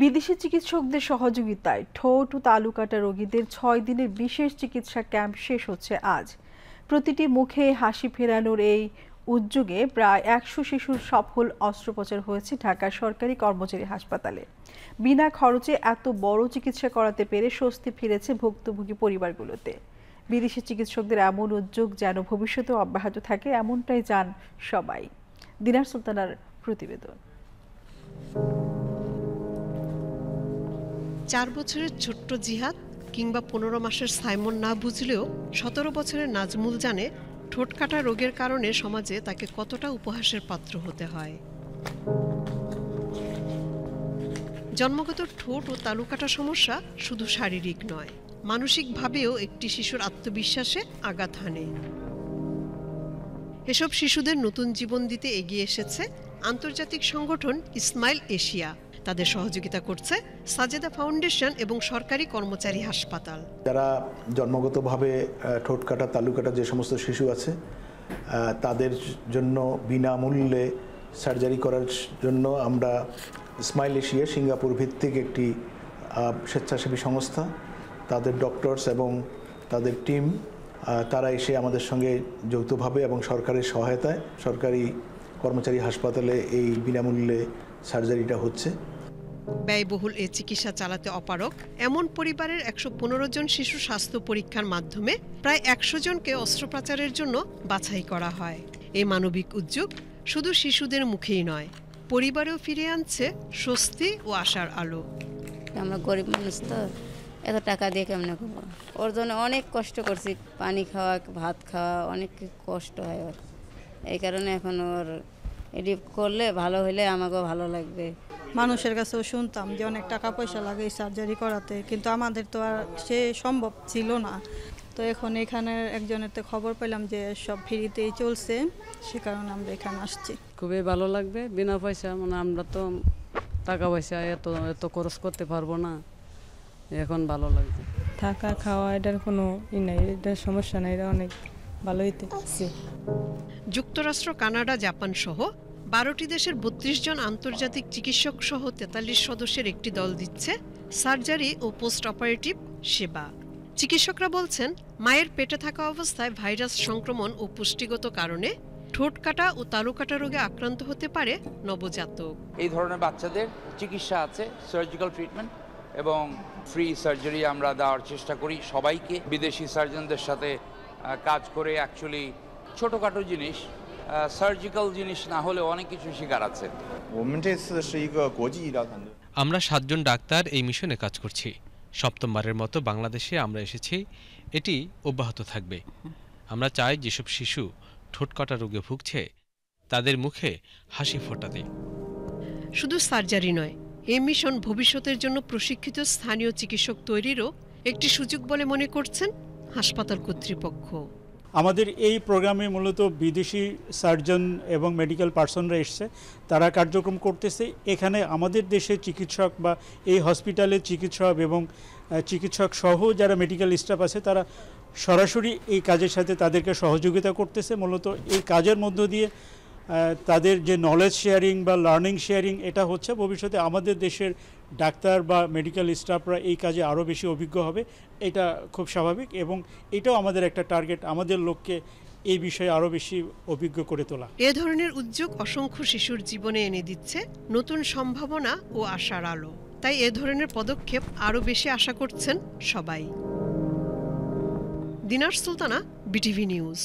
বিদেশি চিকিৎসকদের সহযোগিতায় ঠোঁট ও তালুকাটা রোগীদের ৬ দিনের বিশেষ চিকিৎসা ক্যাম্প শেষ হচ্ছে আজ। প্রতিটি মুখে হাসি ফেরানোর এই উদ্যোগে প্রায় ১০০ শিশুর সফল অস্ত্রোপচার হয়েছে ঢাকার সরকারি কর্মচারী হাসপাতালে। বিনা খরচে এত বড় চিকিৎসা করাতে পেরে স্বস্তি ফিরেছে ভুক্তভোগী পরিবারগুলোতে। বিদেশি চিকিৎসকদের এমন উদ্যোগ যেন ভবিষ্যতেও অব্যাহত থাকে, এমনটাই চান সবাই। দিনার সুলতানার প্রতিবেদন। ৪ বছরের ছোট্ট জিহাদ কিংবা ১৫ মাসের সাইমন না বুঝলেও ১৭ বছরের নাজমুল জানে ঠোঁট কাটা রোগের কারণে সমাজে তাকে কতটা উপহাসের পাত্র হতে হয়। জন্মগত ঠোঁট ও তালুকাটা সমস্যা শুধু শারীরিক নয়, মানসিকভাবেও একটি শিশুর আত্মবিশ্বাসে আঘাত হানে। এসব শিশুদের নতুন জীবন দিতে এগিয়ে এসেছে আন্তর্জাতিক সংগঠন ইসমাইল এশিয়া। তাদের সহযোগিতা করছে সাজেদা ফাউন্ডেশন এবং সরকারি কর্মচারী হাসপাতাল। যারা জন্মগতভাবে ঠোঁট কাটা তালু কাটা যে সমস্ত শিশু আছে তাদের জন্য বিনামূল্যে সার্জারি করার জন্য আমরা ইসমাইল এশিয়া সিঙ্গাপুর ভিত্তিক একটি স্বেচ্ছাসেবী সংস্থা, তাদের ডক্টরস এবং তাদের টিম তারা এসে আমাদের সঙ্গে যৌথভাবে এবং সরকারের সহায়তায় সরকারি কর্মচারী হাসপাতালে এই বিনামূল্যে সার্জারিটা হচ্ছে। ব্যয়বহুল এই চিকিৎসা চালাতে অপারগ এমন পরিবারের ১১৫ জন শিশু স্বাস্থ্য পরীক্ষার মাধ্যমে প্রায় ১০০ জনকে অস্ত্রোপচারের জন্য বাছাই করা হয়। এই মানবিক উদ্যোগ শুধু শিশুদের মুখেই নয়, পরিবারেও ফিরে আনছে স্বস্তি ও আশার আলো। আমরা গরিব মানুষ তো এত টাকা দিয়ে কেমনে করবো? ওর জন্য অনেক কষ্ট করছি, পানি খাওয়া, ভাত খাওয়া, অনেক কষ্ট হয় ওর। এই কারণে এখন ওর এটি করলে ভালো হইলে আমাকেও ভালো লাগবে। মানুষের কাছেও শুনতাম যে অনেক টাকা পয়সা লাগে এই সার্জারি করাতে, কিন্তু আমাদের তো আর সে সম্ভব ছিল না। তো এখন এখানে একজনের তো খবর পেলাম যে সব ফ্রিতেই চলছে, সে কারণে আমরা এখানে আসছি। খুবই ভালো লাগবে, বিনা পয়সা, মানে আমরা তো টাকা পয়সা এত খরচ করতে পারবো না, এখন ভালো লাগবে। থাকা খাওয়া এটার কোনো নাই, এটার সমস্যা নাই, এটা অনেক ভালোই আছে। যুক্তরাষ্ট্র, কানাডা, জাপান সহ ১২টি দেশের ৩২ জন আন্তর্জাতিক চিকিৎসক সহ ৪৩ সদস্যের একটি দল দিচ্ছে সার্জারি ও পোস্ট অপারেটিভ সেবা। চিকিৎসকরা বলছেন, মায়ের পেটে থাকা অবস্থায় ভাইরাস সংক্রমণ ও পুষ্টিগত কারণে ঠোঁট কাটা ও তালু কাটা রোগে আক্রান্ত হতে পারে নবজাতক। এই ধরনের বাচ্চাদের চিকিৎসা আছে, সার্জিক্যাল ট্রিটমেন্ট এবং ফ্রি সার্জারি আমরা দেওয়ার চেষ্টা করি সবাইকে। বিদেশি সার্জনদের সাথে কাজ করে অ্যাকচুয়ালি ছোটোখাটো জিনিস, সার্জিক্যাল জিনিস না হলেও অনেক কিছু শেখার আছে। আমরা ৭ জন ডাক্তার এই মিশনে কাজ করছি। সপ্তমবারের মতো বাংলাদেশে আমরা এসেছি, এটি অব্যাহত থাকবে। আমরা চাই যেসব শিশু ঠোঁট কাটা রোগে ভুগছে তাদের মুখে হাসি ফোটাতে। শুধু সার্জারি নয়, এই মিশন ভবিষ্যতের জন্য প্রশিক্ষিত স্থানীয় চিকিৎসক তৈরিরও একটি সুযোগ বলে মনে করছেন হাসপাতাল কর্তৃপক্ষ। আমাদের এই প্রোগ্রামে মূলত বিদেশি সার্জন এবং মেডিকেল পার্সনরা এসছে, তারা কার্যক্রম করতেছে। এখানে আমাদের দেশের চিকিৎসক বা এই হসপিটালের চিকিৎসক এবং চিকিৎসক সহ যারা মেডিকেল স্টাফ আছে তারা সরাসরি এই কাজের সাথে তাদেরকে সহযোগিতা করতেছে। মূলত এই কাজের মধ্য দিয়ে তাদের যে নলেজ শেয়ারিং বা লার্নিং শেয়ারিং এটা হচ্ছে। ভবিষ্যতে আমাদের দেশের ডাক্তার বা মেডিকেল স্টাফরা এই কাজে আরও বেশি অভিজ্ঞ হবে, এটা খুব স্বাভাবিক এবং এটাও আমাদের একটা টার্গেট, আমাদের লক্ষ্যে এই বিষয়ে আরও বেশি অভিজ্ঞ করে তোলা। এ ধরনের উদ্যোগ অসংখ্য শিশুর জীবনে এনে দিচ্ছে নতুন সম্ভাবনা ও আশার আলো। তাই এ ধরনের পদক্ষেপ আরও বেশি আশা করছেন সবাই। দিনার সুলতানা, বিটিভি নিউজ।